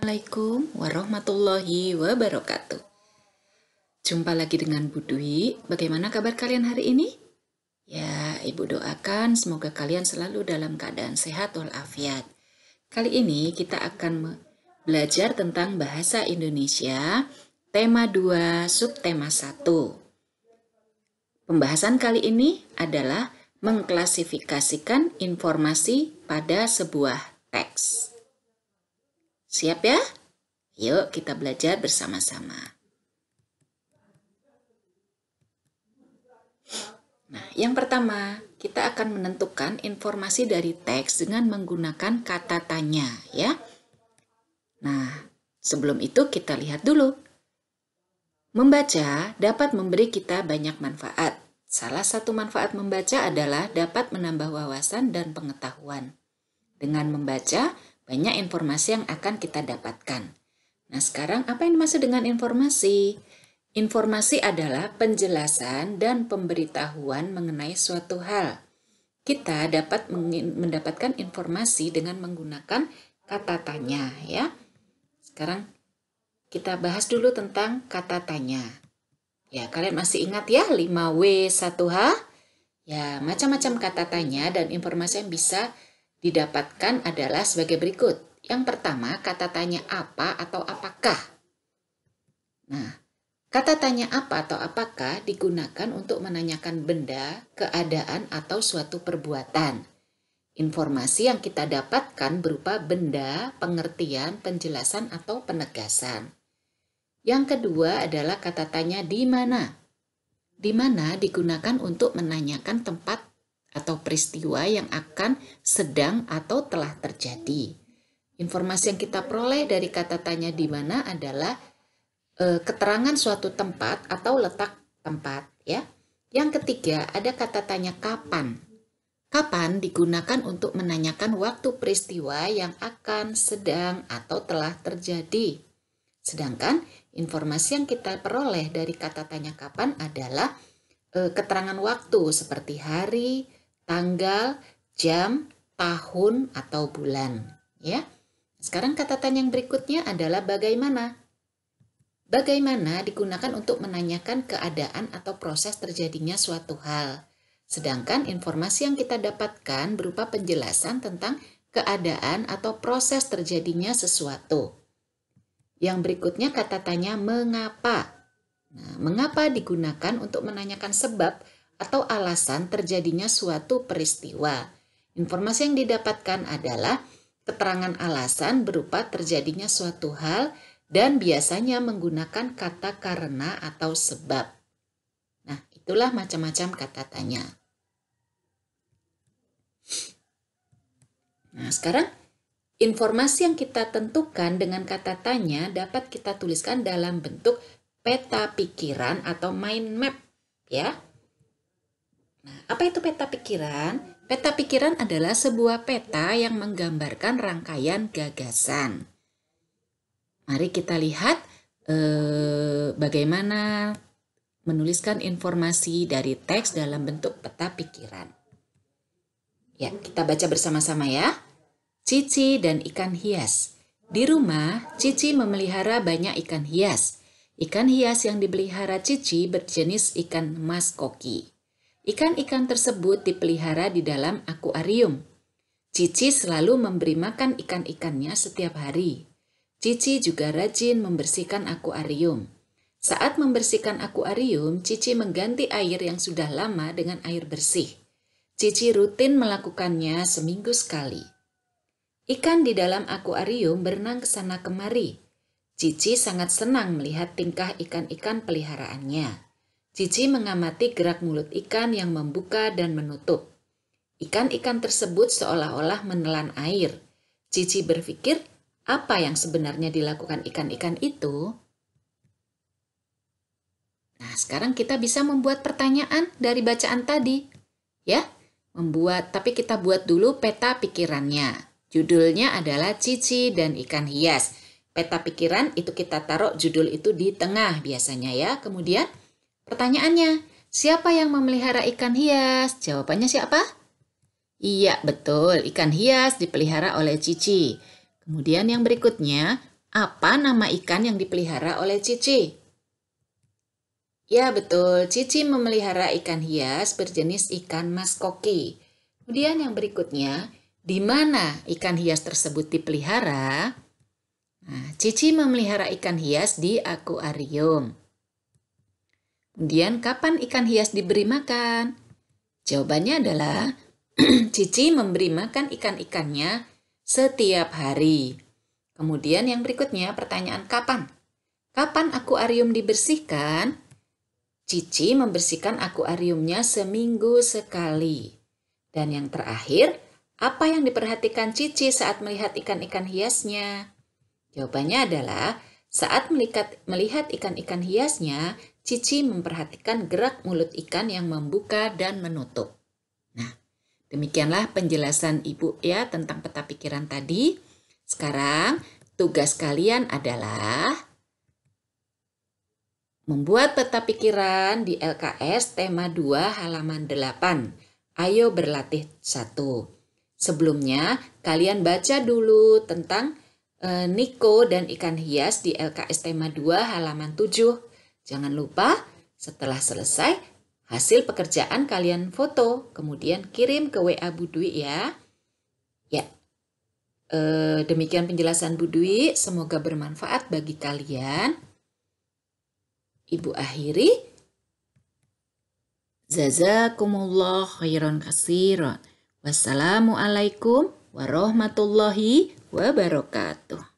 Assalamualaikum warahmatullahi wabarakatuh. Jumpa lagi dengan Bu Dwi. Bagaimana kabar kalian hari ini? Ya, Ibu doakan semoga kalian selalu dalam keadaan sehat walafiat. Kali ini kita akan belajar tentang bahasa Indonesia, tema 2, subtema 1. Pembahasan kali ini adalah mengklasifikasikan informasi pada sebuah teks. Siap ya? Yuk kita belajar bersama-sama. Nah, yang pertama, kita akan menentukan informasi dari teks dengan menggunakan kata tanya, ya. Nah, sebelum itu kita lihat dulu. Membaca dapat memberi kita banyak manfaat. Salah satu manfaat membaca adalah dapat menambah wawasan dan pengetahuan. Dengan membaca, banyak informasi yang akan kita dapatkan. Nah, sekarang apa yang dimaksud dengan informasi? Informasi adalah penjelasan dan pemberitahuan mengenai suatu hal. Kita dapat mendapatkan informasi dengan menggunakan kata tanya, ya. Sekarang kita bahas dulu tentang kata tanya. Ya, kalian masih ingat ya 5W 1H? Ya, macam-macam kata tanya dan informasi yang bisa didapatkan adalah sebagai berikut. Yang pertama, kata tanya apa atau apakah. Nah, kata tanya apa atau apakah digunakan untuk menanyakan benda, keadaan, atau suatu perbuatan. Informasi yang kita dapatkan berupa benda, pengertian, penjelasan, atau penegasan. Yang kedua adalah kata tanya di mana. Di mana digunakan untuk menanyakan tempat atau peristiwa yang akan, sedang, atau telah terjadi. Informasi yang kita peroleh dari kata tanya di mana adalah keterangan suatu tempat atau letak tempat, ya. Yang ketiga ada kata tanya kapan. Kapan digunakan untuk menanyakan waktu peristiwa yang akan, sedang, atau telah terjadi. Sedangkan informasi yang kita peroleh dari kata tanya kapan adalah keterangan waktu seperti hari, tanggal, jam, tahun, atau bulan, ya. Sekarang kata tanya yang berikutnya adalah bagaimana. Bagaimana digunakan untuk menanyakan keadaan atau proses terjadinya suatu hal. Sedangkan informasi yang kita dapatkan berupa penjelasan tentang keadaan atau proses terjadinya sesuatu. Yang berikutnya kata tanya mengapa. Nah, mengapa digunakan untuk menanyakan sebab atau alasan terjadinya suatu peristiwa. Informasi yang didapatkan adalah keterangan alasan berupa terjadinya suatu hal dan biasanya menggunakan kata karena atau sebab. Nah, itulah macam-macam kata tanya. Nah, sekarang informasi yang kita tentukan dengan kata tanya dapat kita tuliskan dalam bentuk peta pikiran atau mind map, ya. Nah, apa itu peta pikiran? Peta pikiran adalah sebuah peta yang menggambarkan rangkaian gagasan. Mari kita lihat bagaimana menuliskan informasi dari teks dalam bentuk peta pikiran. Ya, kita baca bersama-sama ya. Cici dan ikan hias. Di rumah, Cici memelihara banyak ikan hias. Ikan hias yang dipelihara Cici berjenis ikan mas koki. Ikan-ikan tersebut dipelihara di dalam akuarium. Cici selalu memberi makan ikan-ikannya setiap hari. Cici juga rajin membersihkan akuarium. Saat membersihkan akuarium, Cici mengganti air yang sudah lama dengan air bersih. Cici rutin melakukannya seminggu sekali. Ikan di dalam akuarium berenang ke sana kemari. Cici sangat senang melihat tingkah ikan-ikan peliharaannya. Cici mengamati gerak mulut ikan yang membuka dan menutup. Ikan-ikan tersebut seolah-olah menelan air. Cici berpikir, apa yang sebenarnya dilakukan ikan-ikan itu? Nah, sekarang kita bisa membuat pertanyaan dari bacaan tadi. Ya, tapi kita buat dulu peta pikirannya. Judulnya adalah Cici dan ikan hias. Peta pikiran itu kita taruh judul itu di tengah biasanya ya. Kemudian pertanyaannya, siapa yang memelihara ikan hias? Jawabannya siapa? Iya, betul. Ikan hias dipelihara oleh Cici. Kemudian yang berikutnya, Apa nama ikan yang dipelihara oleh Cici? Ya, betul. Cici memelihara ikan hias berjenis ikan mas koki. Kemudian yang berikutnya, di mana ikan hias tersebut dipelihara? Nah, Cici memelihara ikan hias di akuarium. Kemudian, kapan ikan hias diberi makan? Jawabannya adalah Cici memberi makan ikan-ikannya setiap hari. Kemudian yang berikutnya, pertanyaan kapan? Kapan akuarium dibersihkan? Cici membersihkan akuariumnya seminggu sekali. Dan yang terakhir, apa yang diperhatikan Cici saat melihat ikan-ikan hiasnya? Jawabannya adalah saat melihat ikan-ikan hiasnya, Cici memperhatikan gerak mulut ikan yang membuka dan menutup. Nah, demikianlah penjelasan Ibu ya tentang peta pikiran tadi. Sekarang tugas kalian adalah membuat peta pikiran di LKS tema 2 halaman 8. Ayo berlatih 1. Sebelumnya, kalian baca dulu tentang Niko dan ikan hias di LKS tema 2 halaman 7. Jangan lupa setelah selesai, hasil pekerjaan kalian foto, kemudian kirim ke WA Bu Dwi ya. Ya, demikian penjelasan Bu Dwi, semoga bermanfaat bagi kalian. Ibu akhiri. Jazakumullah khairan katsiran. Wassalamualaikum warahmatullahi wabarakatuh.